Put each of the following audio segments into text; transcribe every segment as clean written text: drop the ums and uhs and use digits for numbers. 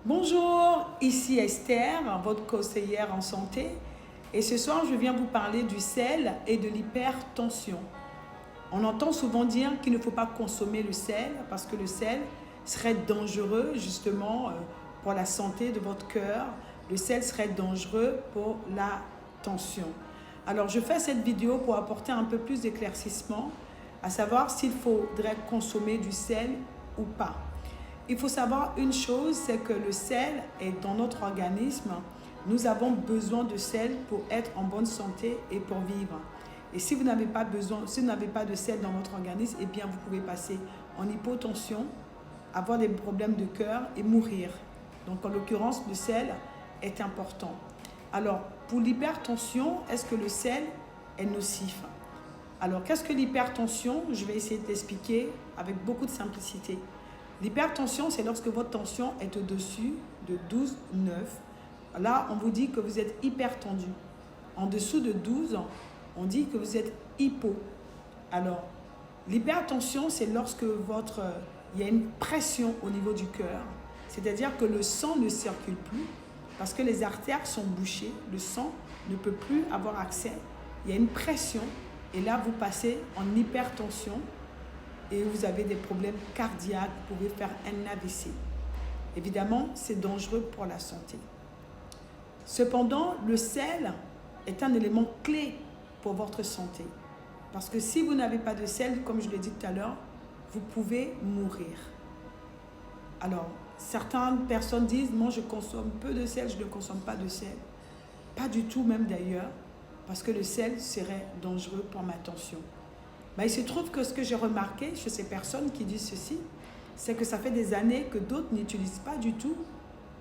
Bonjour, ici Esther, votre conseillère en santé. Et ce soir, je viens vous parler du sel et de l'hypertension. On entend souvent dire qu'il ne faut pas consommer le sel parce que le sel serait dangereux justement pour la santé de votre cœur. Le sel serait dangereux pour la tension. Alors, je fais cette vidéo pour apporter un peu plus d'éclaircissement, à savoir s'il faudrait consommer du sel ou pas. Il faut savoir une chose, c'est que le sel est dans notre organisme. Nous avons besoin de sel pour être en bonne santé et pour vivre. Et si vous n'avez pas de sel dans votre organisme, eh bien vous pouvez passer en hypotension, avoir des problèmes de cœur et mourir. Donc en l'occurrence, le sel est important. Alors pour l'hypertension, est-ce que le sel est nocif? Alors qu'est-ce que l'hypertension? Je vais essayer de l'expliquer avec beaucoup de simplicité. L'hypertension, c'est lorsque votre tension est au-dessus de 12,9. Là, on vous dit que vous êtes hypertendu. En dessous de 12, on dit que vous êtes hypo. Alors, l'hypertension, c'est lorsque il y a une pression au niveau du cœur, c'est-à-dire que le sang ne circule plus parce que les artères sont bouchées, le sang ne peut plus avoir accès. Il y a une pression et là, vous passez en hypertension. Et vous avez des problèmes cardiaques, vous pouvez faire un AVC. Évidemment, c'est dangereux pour la santé. Cependant, le sel est un élément clé pour votre santé. Parce que si vous n'avez pas de sel, comme je l'ai dit tout à l'heure, vous pouvez mourir. Alors, certaines personnes disent, moi je consomme peu de sel, je ne consomme pas de sel. Pas du tout même d'ailleurs, parce que le sel serait dangereux pour ma tension. Mais il se trouve que ce que j'ai remarqué chez ces personnes qui disent ceci, c'est que ça fait des années que d'autres n'utilisent pas du tout,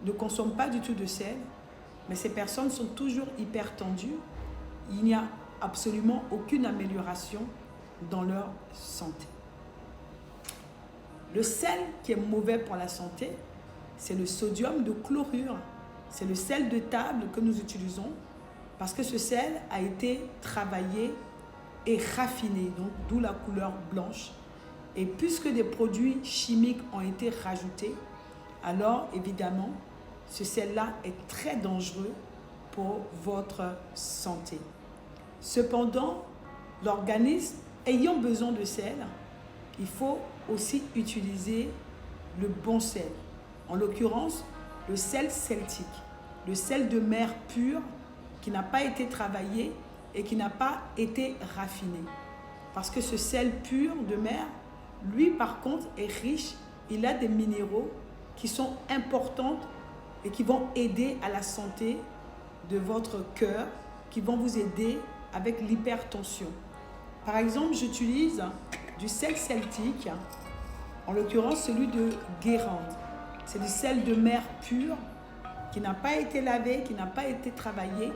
ne consomment pas du tout de sel, mais ces personnes sont toujours hyper tendues. Il n'y a absolument aucune amélioration dans leur santé. Le sel qui est mauvais pour la santé, c'est le sodium de chlorure. C'est le sel de table que nous utilisons parce que ce sel a été travaillé et raffiné, donc d'où la couleur blanche. Et puisque des produits chimiques ont été rajoutés, alors évidemment, ce sel-là est très dangereux pour votre santé. Cependant, l'organisme ayant besoin de sel, il faut aussi utiliser le bon sel. En l'occurrence, le sel celtique, le sel de mer pur qui n'a pas été travaillé et qui n'a pas été raffiné. Parce que ce sel pur de mer, lui par contre, est riche. Il a des minéraux qui sont importants et qui vont aider à la santé de votre cœur, qui vont vous aider avec l'hypertension. Par exemple, j'utilise du sel celtique, en l'occurrence celui de Guérande. C'est du sel de mer pur qui n'a pas été lavé, qui n'a pas été travaillé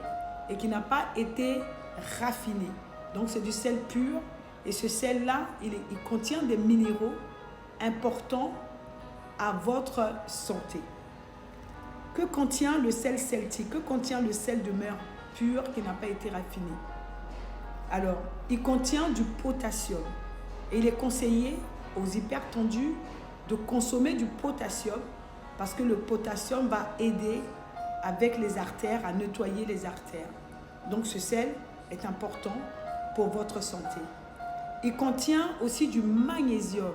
et qui n'a pas été raffiné. Donc c'est du sel pur et ce sel-là, il contient des minéraux importants à votre santé. Que contient le sel celtique? Que contient le sel de mer pur qui n'a pas été raffiné? Alors, il contient du potassium et il est conseillé aux hypertendus de consommer du potassium parce que le potassium va aider avec les artères à nettoyer les artères. Donc ce sel est important pour votre santé. Il contient aussi du magnésium.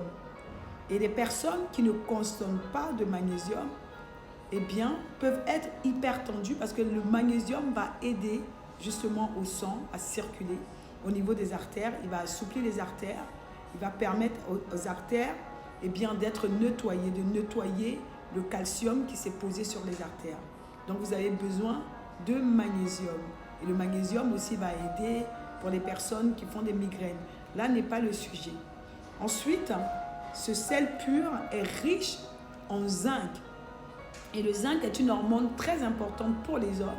Et les personnes qui ne consomment pas de magnésium, eh bien, peuvent être hypertendues parce que le magnésium va aider justement au sang à circuler au niveau des artères. Il va assouplir les artères. Il va permettre aux artères eh bien, d'être nettoyées, de nettoyer le calcium qui s'est posé sur les artères. Donc vous avez besoin de magnésium. Et le magnésium aussi va aider pour les personnes qui font des migraines. Là n'est pas le sujet. Ensuite, ce sel pur est riche en zinc. Et le zinc est une hormone très importante pour les hommes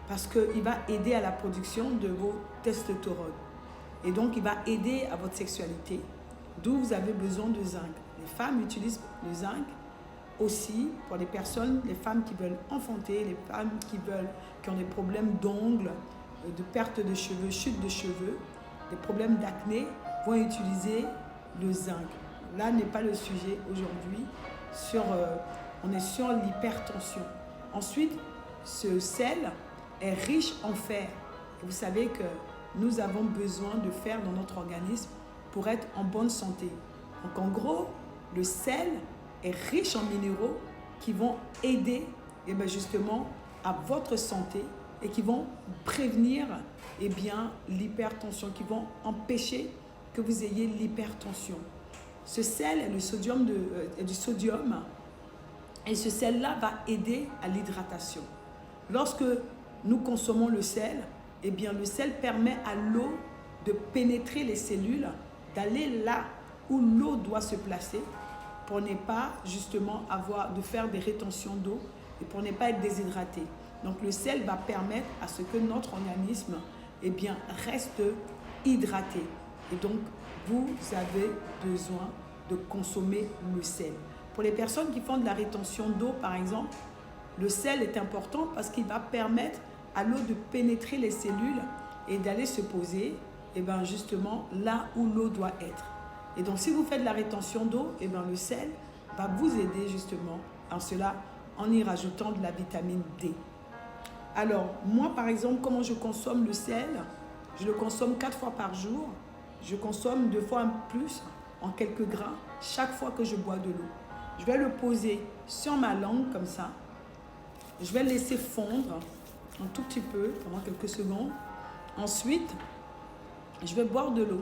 parce qu'il va aider à la production de vos testostérones. Et donc, il va aider à votre sexualité, d'où vous avez besoin de zinc. Les femmes utilisent le zinc aussi pour les personnes, les femmes qui veulent enfanter, les femmes qui ont des problèmes d'ongles, de perte de cheveux, chute de cheveux, des problèmes d'acné, vont utiliser le zinc. Là n'est pas le sujet aujourd'hui sur On est sur l'hypertension. Ensuite, ce sel est riche en fer. Et vous savez que nous avons besoin de fer dans notre organisme pour être en bonne santé. Donc en gros, le sel est riche en minéraux qui vont aider justement à votre santé et qui vont prévenir l'hypertension, qui vont empêcher que vous ayez l'hypertension. Ce sel est du sodium et ce sel-là va aider à l'hydratation. Lorsque nous consommons le sel, le sel permet à l'eau de pénétrer les cellules, d'aller là où l'eau doit se placer pour ne pas justement de faire des rétentions d'eau et pour ne pas être déshydraté. Donc le sel va permettre à ce que notre organisme reste hydraté. Et donc vous avez besoin de consommer le sel. Pour les personnes qui font de la rétention d'eau par exemple, le sel est important parce qu'il va permettre à l'eau de pénétrer les cellules et d'aller se poser justement là où l'eau doit être. Et donc si vous faites de la rétention d'eau, le sel va vous aider justement en cela en y rajoutant de la vitamine D. Alors moi par exemple, comment je consomme le sel? Je le consomme 4 fois par jour. Je consomme 2 fois plus en quelques grains chaque fois que je bois de l'eau. Je vais le poser sur ma langue comme ça. Je vais le laisser fondre un tout petit peu pendant quelques secondes. Ensuite, je vais boire de l'eau.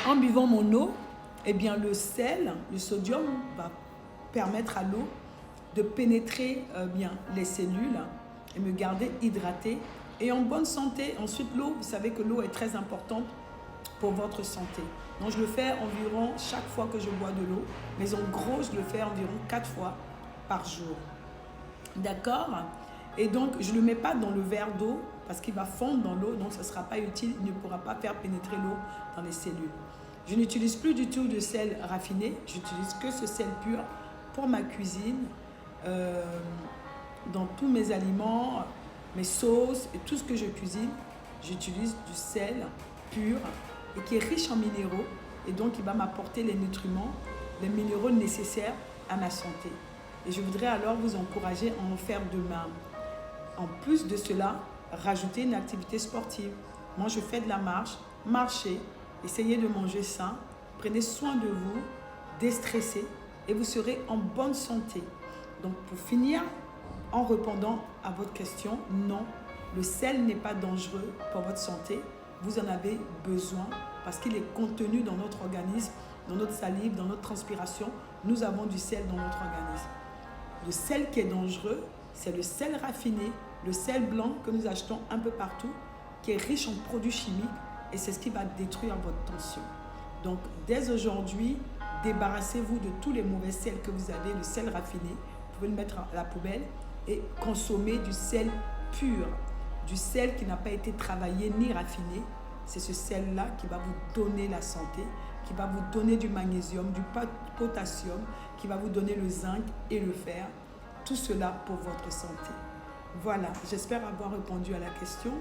En buvant mon eau, le sel, le sodium va permettre à l'eau de pénétrer les cellules et me garder hydratée et en bonne santé. Ensuite, l'eau, vous savez que l'eau est très importante pour votre santé. Donc, je le fais environ chaque fois que je bois de l'eau, mais en gros, je le fais environ 4 fois par jour. D'accord? Et donc, je ne le mets pas dans le verre d'eau parce qu'il va fondre dans l'eau, donc ça ne sera pas utile, il ne pourra pas faire pénétrer l'eau dans les cellules. Je n'utilise plus du tout de sel raffiné, j'utilise que ce sel pur pour ma cuisine, dans tous mes aliments, mes sauces et tout ce que je cuisine, j'utilise du sel pur et qui est riche en minéraux et donc il va m'apporter les nutriments, les minéraux nécessaires à ma santé. Et je voudrais alors vous encourager à en faire de même. En plus de cela, rajouter une activité sportive. Moi, je fais de la marche, marchez, essayez de manger sain, prenez soin de vous, déstressez et vous serez en bonne santé. Donc, pour finir, en répondant à votre question, non, le sel n'est pas dangereux pour votre santé. Vous en avez besoin parce qu'il est contenu dans notre organisme, dans notre salive, dans notre transpiration. Nous avons du sel dans notre organisme. Le sel qui est dangereux, c'est le sel raffiné, le sel blanc que nous achetons un peu partout, qui est riche en produits chimiques et c'est ce qui va détruire votre tension. Donc, dès aujourd'hui, débarrassez-vous de tous les mauvais sels que vous avez, le sel raffiné, vous pouvez le mettre à la poubelle et consommer du sel pur, du sel qui n'a pas été travaillé ni raffiné. C'est ce sel-là qui va vous donner la santé, qui va vous donner du magnésium, du potassium, qui va vous donner le zinc et le fer. Tout cela pour votre santé. Voilà, j'espère avoir répondu à la question.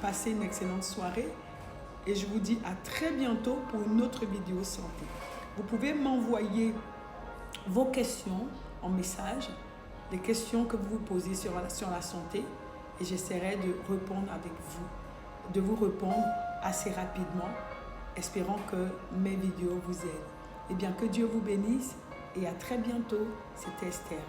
Passez une excellente soirée et je vous dis à très bientôt pour une autre vidéo santé. Vous pouvez m'envoyer vos questions en message, les questions que vous vous posez sur la santé et j'essaierai de répondre avec vous, de vous répondre assez rapidement, espérant que mes vidéos vous aident. Que Dieu vous bénisse et à très bientôt. C'était Esther.